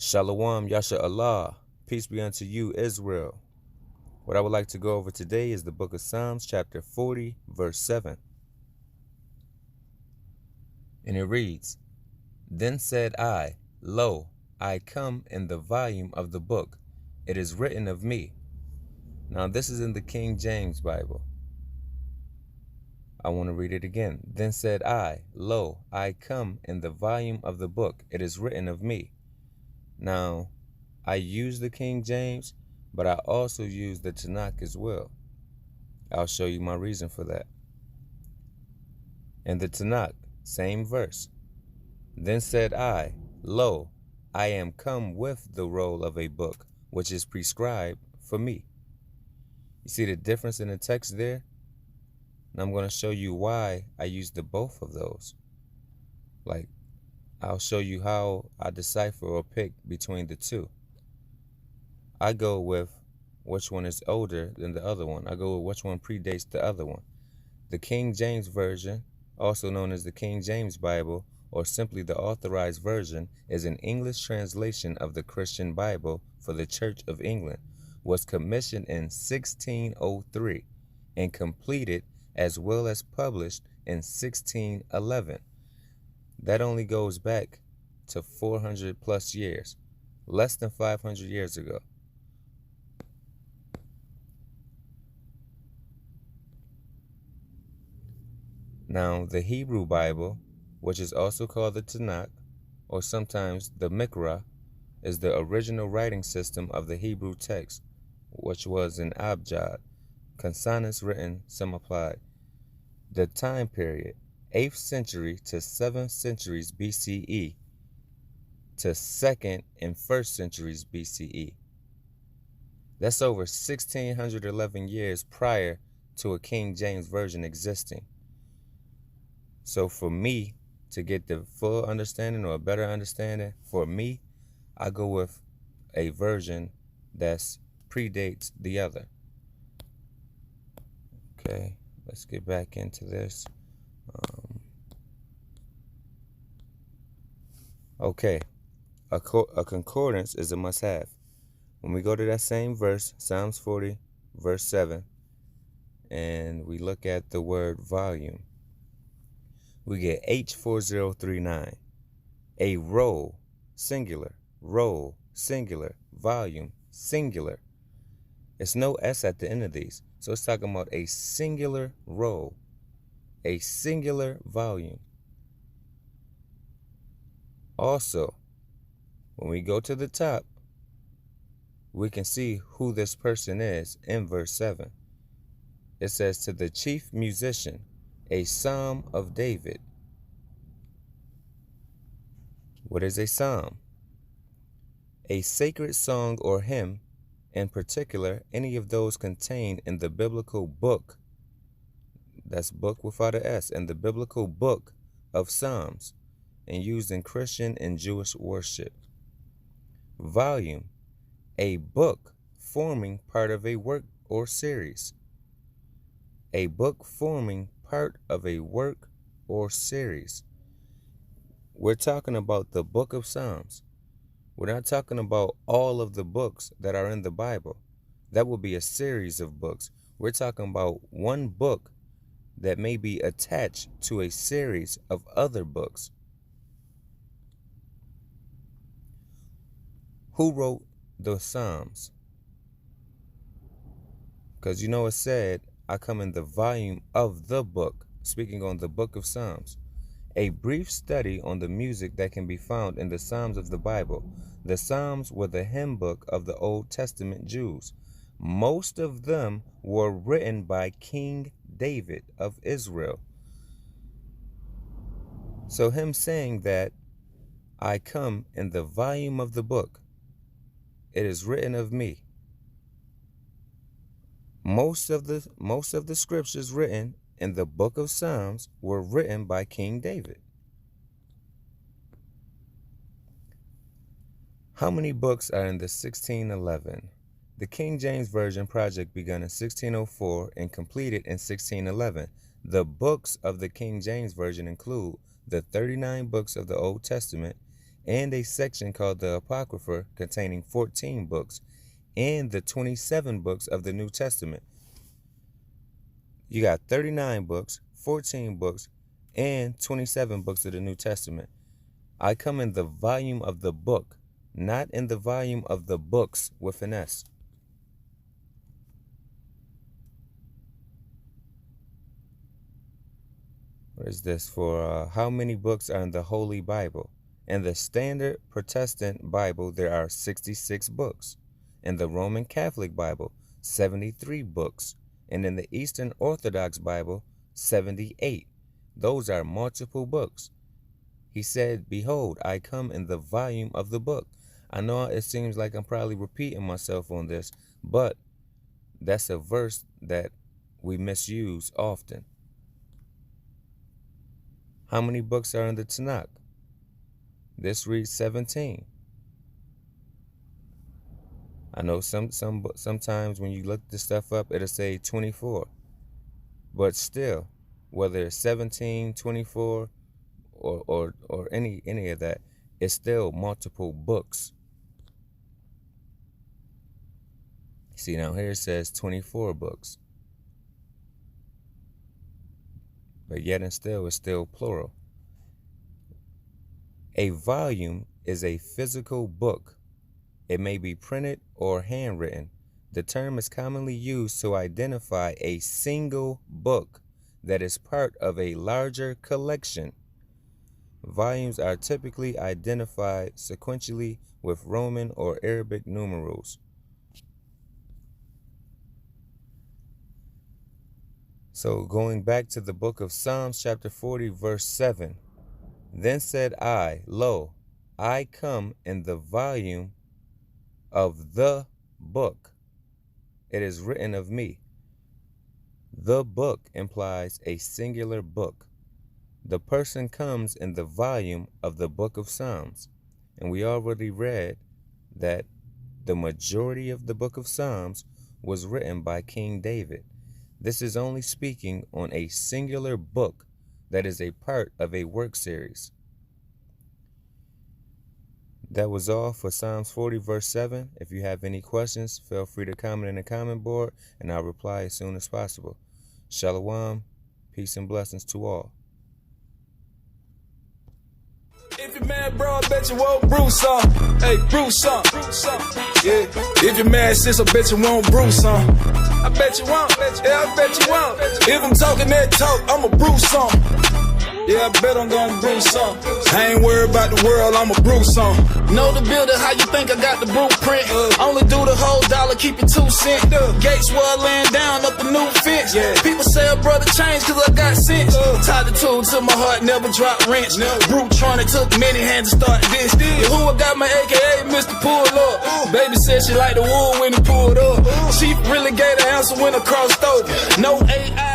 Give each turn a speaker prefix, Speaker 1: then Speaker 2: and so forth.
Speaker 1: Shalom, Yasha Allah. Peace be unto you, Israel. What I would like to go over today is the book of Psalms, chapter 40, verse 7. And it reads, Then said I, Lo, I come in the volume of the book. It is written of me. Now this is in the King James Bible. I want to read it again. Then said I, Lo, I come in the volume of the book. It is written of me. Now, I use the King James, but I also use the Tanakh as well. I'll show you my reason for that. In the Tanakh, same verse. Then said I, Lo, I am come with the roll of a book, which is prescribed for me. You see the difference in the text there? And I'm going to show you why I use the both of those. Like, I'll show you how I decipher or pick between the two. I go with which one is older than the other one. I go with which one predates the other one. The King James Version, also known as the King James Bible, or simply the Authorized Version, is an English translation of the Christian Bible for the Church of England, was commissioned in 1603 and completed as well as published in 1611. That only goes back to 400 plus years, less than 500 years ago. Now, the Hebrew Bible, which is also called the Tanakh, or sometimes the Mikra, is the original writing system of the Hebrew text, which was in Abjad, consonants written, some applied. The time period, 8th century to 7th centuries BCE to 2nd and 1st centuries BCE. That's over 1611 years prior to a King James Version existing. So for me to get the full understanding or a better understanding, for me, I go with a version that predates the other. Okay, let's get back into this. Okay, a concordance is a must-have. When we go to that same verse, Psalms 40, verse 7, and we look at the word volume, we get H4039, a roll, singular, volume, singular. It's no S at the end of these, so it's talking about a singular roll, a singular volume. Also, when we go to the top, we can see who this person is in verse 7. It says, to the chief musician, a psalm of David. What is a psalm? A sacred song or hymn, in particular, any of those contained in the biblical book, that's book without an S, in the biblical book of Psalms, and used in Christian and Jewish worship. Volume, a book forming part of a work or series. A book forming part of a work or series. We're talking about the book of Psalms. We're not talking about all of the books that are in the Bible. That will be a series of books. We're talking about one book that may be attached to a series of other books. Who wrote the Psalms? Because you know it said, I come in the volume of the book, speaking on the book of Psalms. A brief study on the music that can be found in the Psalms of the Bible. The Psalms were the hymn book of the Old Testament Jews. Most of them were written by King David of Israel. So him saying that, I come in the volume of the book, it is written of me. Most of the scriptures written in the book of Psalms were written by King David. How many books are in the 1611? The King James Version project began in 1604 and completed in 1611. The books of the King James Version include the 39 books of the Old Testament and a section called the Apocrypha containing 14 books, and the 27 books of the New Testament. You got 39 books, 14 books, and 27 books of the New Testament. I come in the volume of the book, not in the volume of the books with an S. What is this for? How many books are in the Holy Bible? In the Standard Protestant Bible, there are 66 books. In the Roman Catholic Bible, 73 books. And in the Eastern Orthodox Bible, 78. Those are multiple books. He said, behold, I come in the volume of the book. I know it seems like I'm probably repeating myself on this, but that's a verse that we misuse often. How many books are in the Tanakh? This reads 17. I know sometimes when you look this stuff up, it'll say 24. But still, whether it's 17, 24, or any of that, it's still multiple books. See, now here it says 24 books. But yet and still, it's still plural. A volume is a physical book. It may be printed or handwritten. The term is commonly used to identify a single book that is part of a larger collection. Volumes are typically identified sequentially with Roman or Arabic numerals. So going back to the book of Psalms chapter 40 verse 7. Then said I, lo, I come in the volume of the book. It is written of me. The book implies a singular book. The person comes in the volume of the book of Psalms. And we already read that the majority of the book of Psalms was written by King David. This is only speaking on a singular book that is a part of a work series. That was all for Psalms 40 verse 7. If you have any questions, feel free to comment in the comment board and I'll reply as soon as possible. Shalom, peace and blessings to all.
Speaker 2: If you're mad, bro, I bet you won't brew some. Hey, brew some. Yeah. If you're mad, sis, I bet you won't brew some. I bet you won't. Yeah, I bet you won't. If I'm talking that talk, I'ma brew some. Yeah, I bet I'm gonna brew some. I ain't worried about the world, I'ma brew some. Know the builder, how you think I got the blueprint? Only do the whole dollar, keep it 2 cents. Gates were laying down up a new fence. People say a brother changed cause I got sense. Tied the tool to my heart, never dropped wrench. Brutronic took many hands to start this. Yeah, who I got my AKA Mr. Pull Up. Baby said she liked the wool when he pulled up. She really gave the answer when I crossed over. No AI.